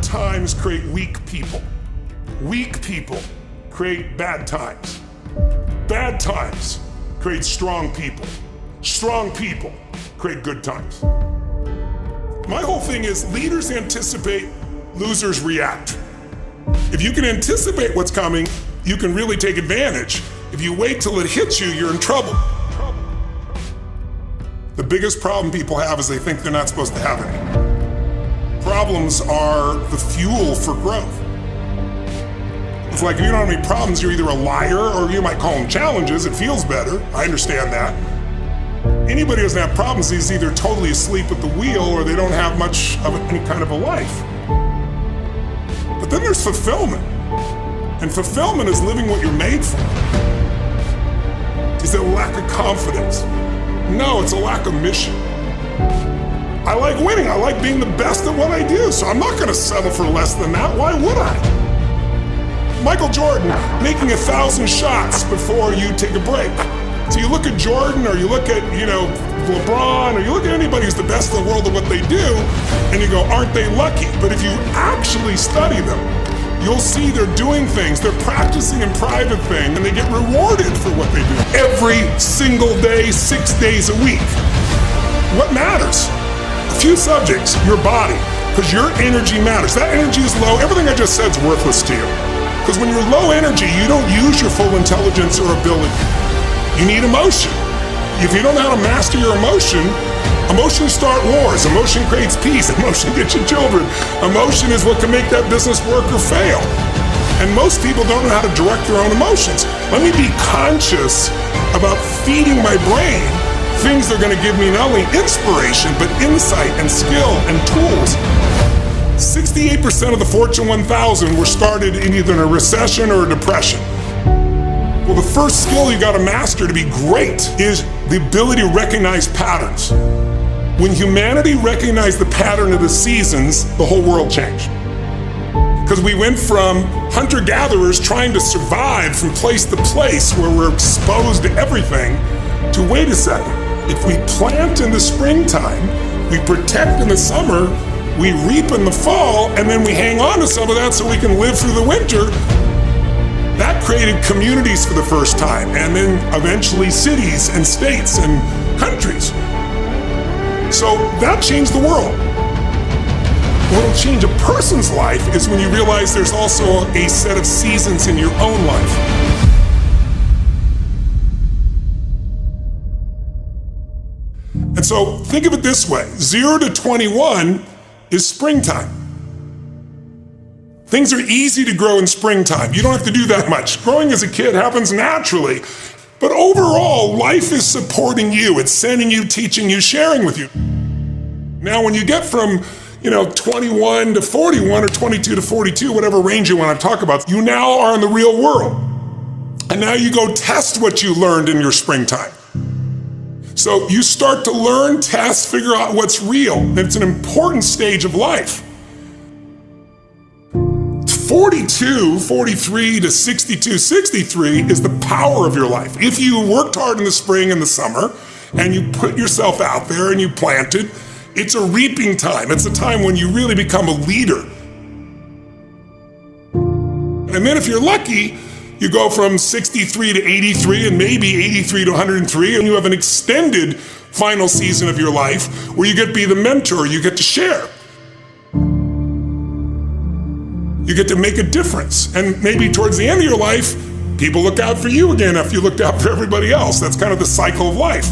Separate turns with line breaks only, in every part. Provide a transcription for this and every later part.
times create weak people. Weak people create bad times. Bad times create strong people. Strong people create good times. My whole thing is leaders anticipate, losers react. If you can anticipate what's coming, you can really take advantage. If you wait till it hits you, you're in trouble. The biggest problem people have is they think they're not supposed to have any. Problems are the fuel for growth. It's like if you don't have any problems, you're either a liar or you might call them challenges. It feels better. I understand that. Anybody who doesn't have problems is either totally asleep at the wheel or they don't have much of any kind of a life. But then there's fulfillment. And fulfillment is living what you're made for. Is it a lack of confidence? No, it's a lack of mission. I like winning. I like being the best at what I do, so I'm not going to settle for less than that. Why would I? Michael Jordan making 1,000 shots before you take a break. So you look at Jordan, or you look at, LeBron, or you look at anybody who's the best in the world at what they do, and you go, aren't they lucky? But if you actually study them, you'll see they're doing things, they're practicing in private thing, and they get rewarded for what they do. Every single day, 6 days a week. What matters? A few subjects, your body, because your energy matters. That energy is low, everything I just said is worthless to you. Because when you're low energy, you don't use your full intelligence or ability. You need emotion. If you don't know how to master your emotion start wars. Emotion creates peace. Emotion gets you children. Emotion is what can make that business work or fail. And most people don't know how to direct their own emotions. Let me be conscious about feeding my brain things that are going to give me not only inspiration, but insight and skill and tools. 68% of the Fortune 1000 were started in either a recession or a depression. Well, the first skill you got to master to be great is the ability to recognize patterns. When humanity recognized the pattern of the seasons, the whole world changed. Because we went from hunter-gatherers trying to survive from place to place where we're exposed to everything, to wait a second, if we plant in the springtime, we protect in the summer, we reap in the fall, and then we hang on to some of that so we can live through the winter. That created communities for the first time, and then eventually cities and states and countries. So that changed the world. What will change a person's life is when you realize there's also a set of seasons in your own life. And so think of it this way, 0 to 21 is springtime. Things are easy to grow in springtime. You don't have to do that much. Growing as a kid happens naturally. But overall, life is supporting you. It's sending you, teaching you, sharing with you. Now, when you get from 21 to 41 or 22 to 42, whatever range you want to talk about, you now are in the real world. And now you go test what you learned in your springtime. So you start to learn, test, figure out what's real. And it's an important stage of life. 42, 43 to 62, 63 is the power of your life. If you worked hard in the spring and the summer, and you put yourself out there and you planted, it's a reaping time. It's a time when you really become a leader. And then if you're lucky, you go from 63 to 83 and maybe 83 to 103, and you have an extended final season of your life where you get to be the mentor, you get to share. You get to make a difference. And maybe towards the end of your life, people look out for you again after you looked out for everybody else. That's kind of the cycle of life.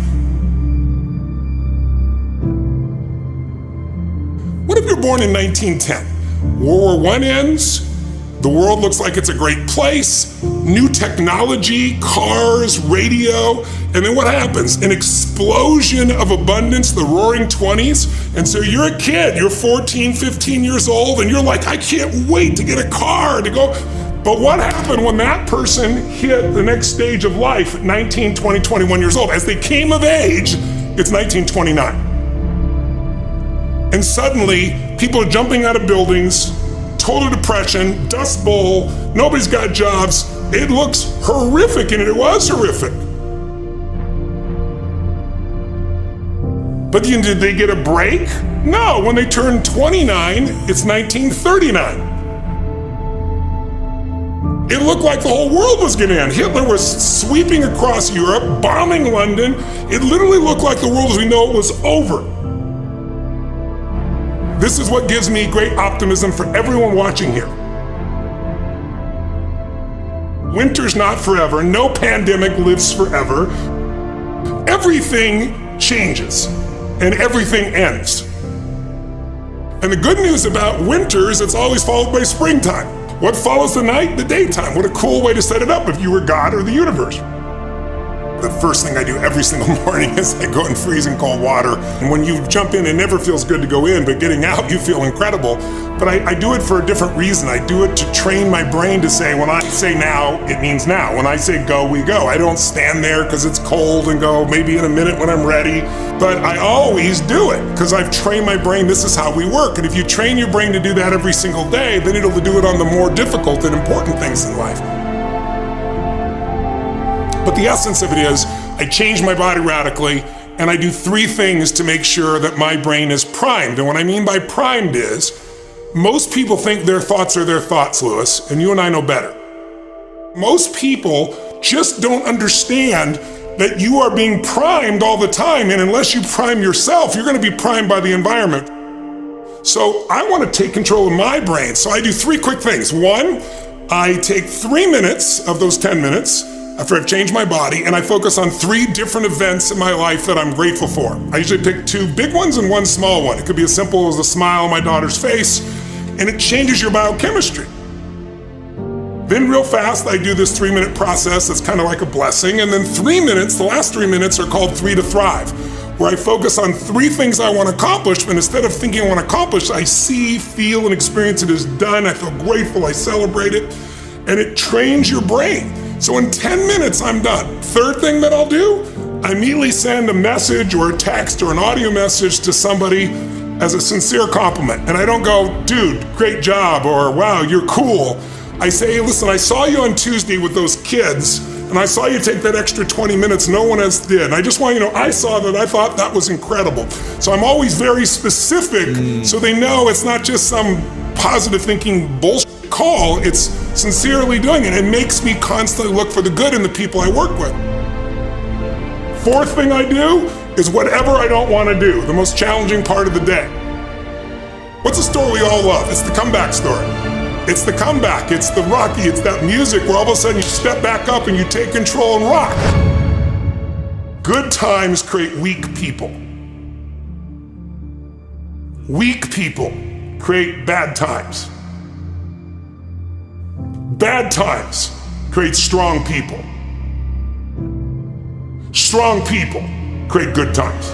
What if you're born in 1910? World War I ends, the world looks like it's a great place, new technology, cars, radio, and then what happens? An explosion of abundance, the roaring 20s, and so you're a kid, you're 14, 15 years old, and you're like, I can't wait to get a car, to go. But what happened when that person hit the next stage of life at 19, 20, 21 years old? As they came of age, it's 1929. And suddenly, people are jumping out of buildings, total depression, dust bowl, nobody's got jobs. It looks horrific, and it was horrific. But did they get a break? No, when they turned 29, it's 1939. It looked like the whole world was gonna end. Hitler was sweeping across Europe, bombing London. It literally looked like the world as we know it was over. This is what gives me great optimism for everyone watching here. Winter's not forever. No pandemic lives forever. Everything changes and everything ends. And the good news about winter is it's always followed by springtime. What follows the night? The daytime. What a cool way to set it up if you were God or the universe. The first thing I do every single morning is I go in freezing cold water. And when you jump in, it never feels good to go in, but getting out, you feel incredible. But I do it for a different reason. I do it to train my brain to say, when I say now, it means now. When I say go, we go. I don't stand there because it's cold and go maybe in a minute when I'm ready. But I always do it because I've trained my brain. This is how we work. And if you train your brain to do that every single day, then it'll do it on the more difficult and important things in life. But the essence of it is, I change my body radically, and I do 3 things to make sure that my brain is primed. And what I mean by primed is, most people think their thoughts are their thoughts, Lewis, and you and I know better. Most people just don't understand that you are being primed all the time, and unless you prime yourself, you're gonna be primed by the environment. So I wanna take control of my brain, so I do 3 quick things. 1, I take 3 minutes of those 10 minutes, after I've changed my body, and I focus on 3 different events in my life that I'm grateful for. I usually pick 2 big ones and 1 small one. It could be as simple as a smile on my daughter's face, and it changes your biochemistry. Then real fast, I do this 3-minute process that's kind of like a blessing, and then 3 minutes, the last 3 minutes are called 3 to Thrive, where I focus on 3 things I want to accomplish, but instead of thinking I want to accomplish, I see, feel, and experience it as done. I feel grateful, I celebrate it, and it trains your brain. So in 10 minutes, I'm done. 3rd thing that I'll do, I immediately send a message or a text or an audio message to somebody as a sincere compliment. And I don't go, dude, great job, or wow, you're cool. I say, listen, I saw you on Tuesday with those kids, and I saw you take that extra 20 minutes no one else did. And I just want you to know, I saw that, I thought that was incredible. So I'm always very specific so they know it's not just some positive thinking bullshit call, it's sincerely doing it. It makes me constantly look for the good in the people I work with. 4th thing I do is whatever I don't want to do, the most challenging part of the day. What's a story we all love? It's the comeback story. It's the comeback, it's the Rocky, it's that music where all of a sudden you step back up and you take control and rock. Good times create weak people. Weak people create bad times. Bad times create strong people. Strong people create good times.